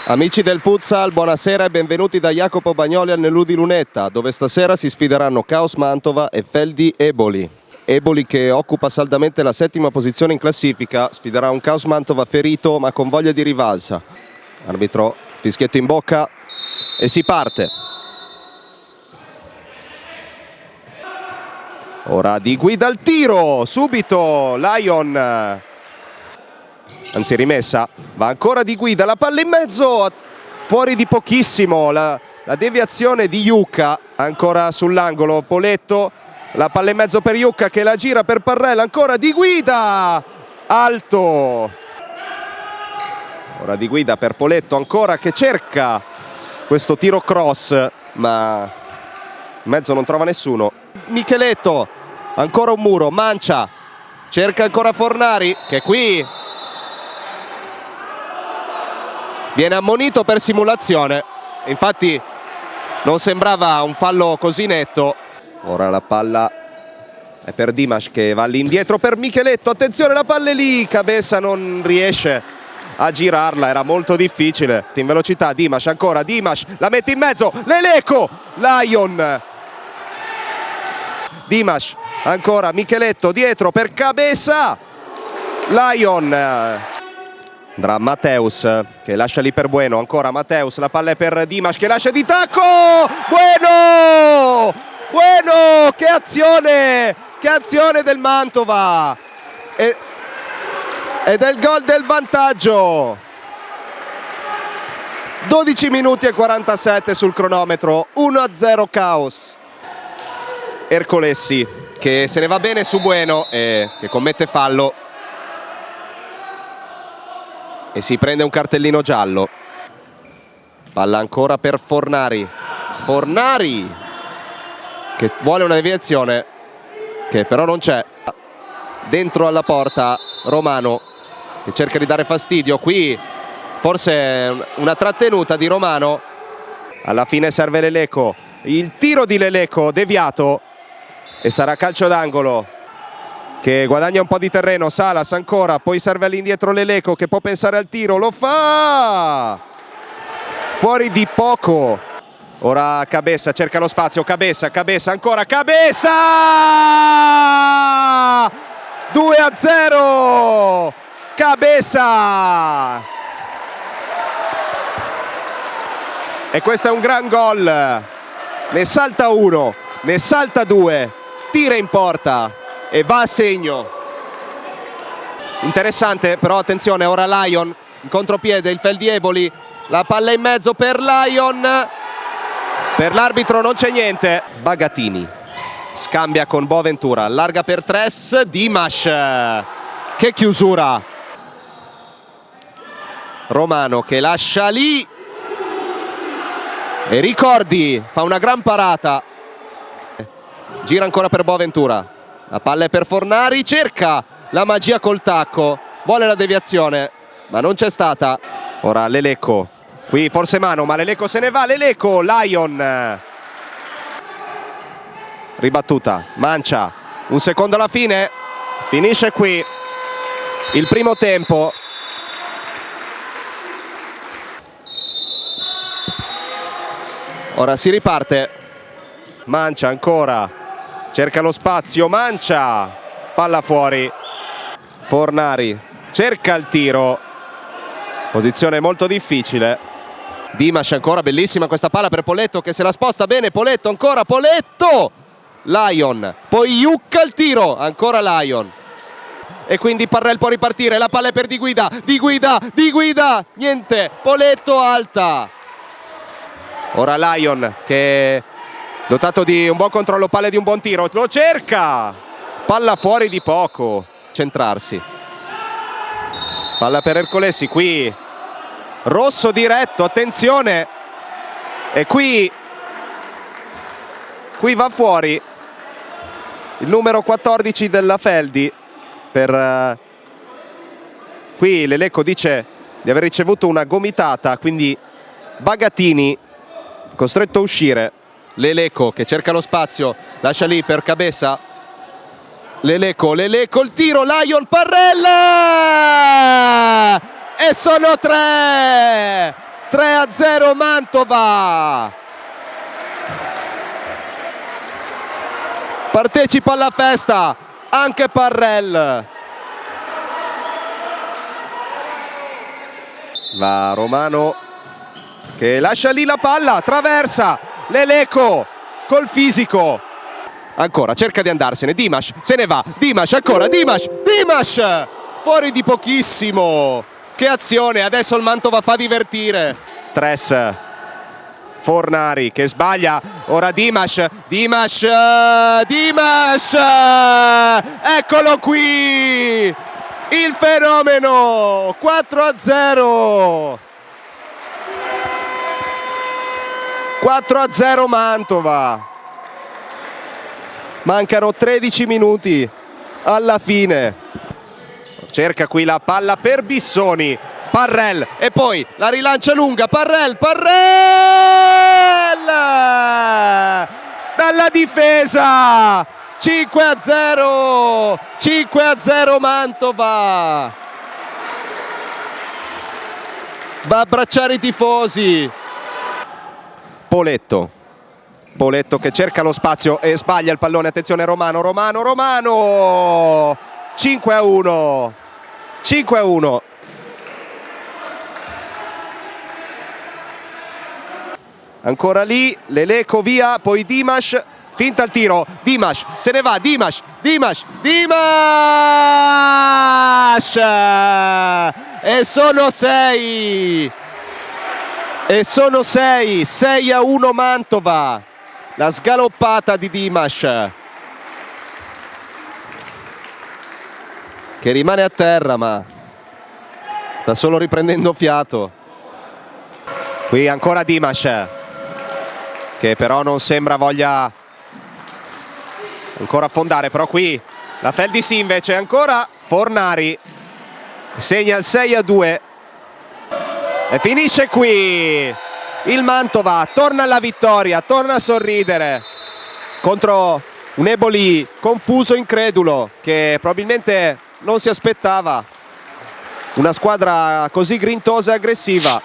Amici del futsal, buonasera e benvenuti da Jacopo Bagnoli al Nelù di Lunetta, dove stasera si sfideranno Caos Mantova e Feldi Eboli. Eboli, che occupa saldamente la 7ª posizione in classifica, sfiderà un Caos Mantova ferito ma con voglia di rivalsa. Arbitro, fischietto in bocca e si parte. Ora Di Guida al tiro, subito Lion. Anzi, rimessa, va ancora Di Guida, la palla in mezzo, fuori di pochissimo, la deviazione di Iucca, ancora sull'angolo, Poletto, la palla in mezzo per Iucca che la gira per Parrella, ancora Di Guida, alto. Ora Di Guida per Poletto ancora che cerca questo tiro cross, ma in mezzo non trova nessuno. Micheletto, ancora un muro, Mancia, cerca ancora Fornari che qui viene ammonito per simulazione, infatti non sembrava un fallo così netto. Ora la palla è per Dimash che va all'indietro per Micheletto, attenzione la palla è lì, Cabessa non riesce a girarla, era molto difficile. In velocità Dimash, ancora Dimash, la mette in mezzo, Leleco, Lion. Dimash, ancora Micheletto dietro per Cabessa, Lion. Andrà Mateus che lascia lì per Bueno, ancora Mateus, la palla è per Dimash che lascia di tacco, Bueno! Bueno, che azione del Mantova ed è il gol del vantaggio. 12 minuti e 47 sul cronometro, 1-0 Caos. Ercolessi che se ne va bene su Bueno e che commette fallo e si prende un cartellino giallo. Palla ancora per Fornari, Fornari che vuole una deviazione che però non c'è. Dentro alla porta Romano che cerca di dare fastidio, qui forse una trattenuta di Romano. Alla fine serve Leleco, il tiro di Leleco deviato e sarà calcio d'angolo che guadagna un po' di terreno. Salas ancora, poi serve all'indietro Leleco che può pensare al tiro, lo fa! Fuori di poco. Ora Cabessa cerca lo spazio, Cabessa ancora, Cabessa! 2-0! Cabessa! E questo è un gran gol. Ne salta uno, ne salta due, tira in porta e va a segno. Interessante però, attenzione, ora Lion in contropiede, il Feldi Eboli, la palla in mezzo per Lion, per l'arbitro non c'è niente. Bagatini scambia con Boaventura, allarga per Tres, Dimash, che chiusura. Romano che lascia lì e Ricordi fa una gran parata, gira ancora per Boaventura, la palla è per Fornari, cerca la magia col tacco, vuole la deviazione ma non c'è stata. Ora Leleco, qui forse mano ma Leleco se ne va, Leleco, Lion, ribattuta, Mancia, un secondo alla fine, finisce qui il primo tempo. Ora si riparte, Mancia ancora, cerca lo spazio, Mancia, palla fuori, Fornari cerca il tiro, posizione molto difficile. Dimash ancora, bellissima questa palla per Poletto che se la sposta bene, Poletto ancora, Poletto, Lion, poi Iucca il tiro, ancora Lion e quindi Parrell può ripartire, la palla è per Di Guida, niente, Poletto alta. Ora Lion che dotato di un buon controllo palle e di un buon tiro, lo cerca, palla fuori di poco, centrarsi, palla per Ercolessi, qui rosso diretto, attenzione, e qui va fuori il numero 14 della Feldi per qui Leleco dice di aver ricevuto una gomitata, quindi Bagatini costretto a uscire. Leleco che cerca lo spazio, lascia lì per Cabessa, Leleco, il tiro, Lion, Parrella! E sono tre 3-0 Mantova. Partecipa alla festa anche Parrell. Va Romano che lascia lì la palla, traversa Leleco col fisico. Ancora cerca di andarsene, Dimash se ne va, Dimash ancora, Dimash fuori di pochissimo. Che azione, adesso il Mantova fa divertire. Tres, Fornari che sbaglia, ora Dimash, eccolo qui, il fenomeno, 4-0. 4-0 Mantova. Mancano 13 minuti alla fine. Cerca qui la palla per Bissoni. Parrell e poi la rilancia lunga. Parrell dalla difesa. 5-0. 5-0 Mantova. Va a abbracciare i tifosi. Poletto che cerca lo spazio e sbaglia il pallone, attenzione Romano, 5-1. Ancora lì, Leleco via, poi Dimash, finta il tiro, Dimash, se ne va, Dimash! E sono 6! 6-1 Mantova. La sgaloppata di Dimash che rimane a terra ma sta solo riprendendo fiato. Qui ancora Dimash che però non sembra voglia ancora affondare, però qui la Feldisi invece, ancora Fornari segna il 6-2 e finisce qui. Il Mantova torna alla vittoria, torna a sorridere contro un Eboli confuso, incredulo, che probabilmente non si aspettava una squadra così grintosa e aggressiva.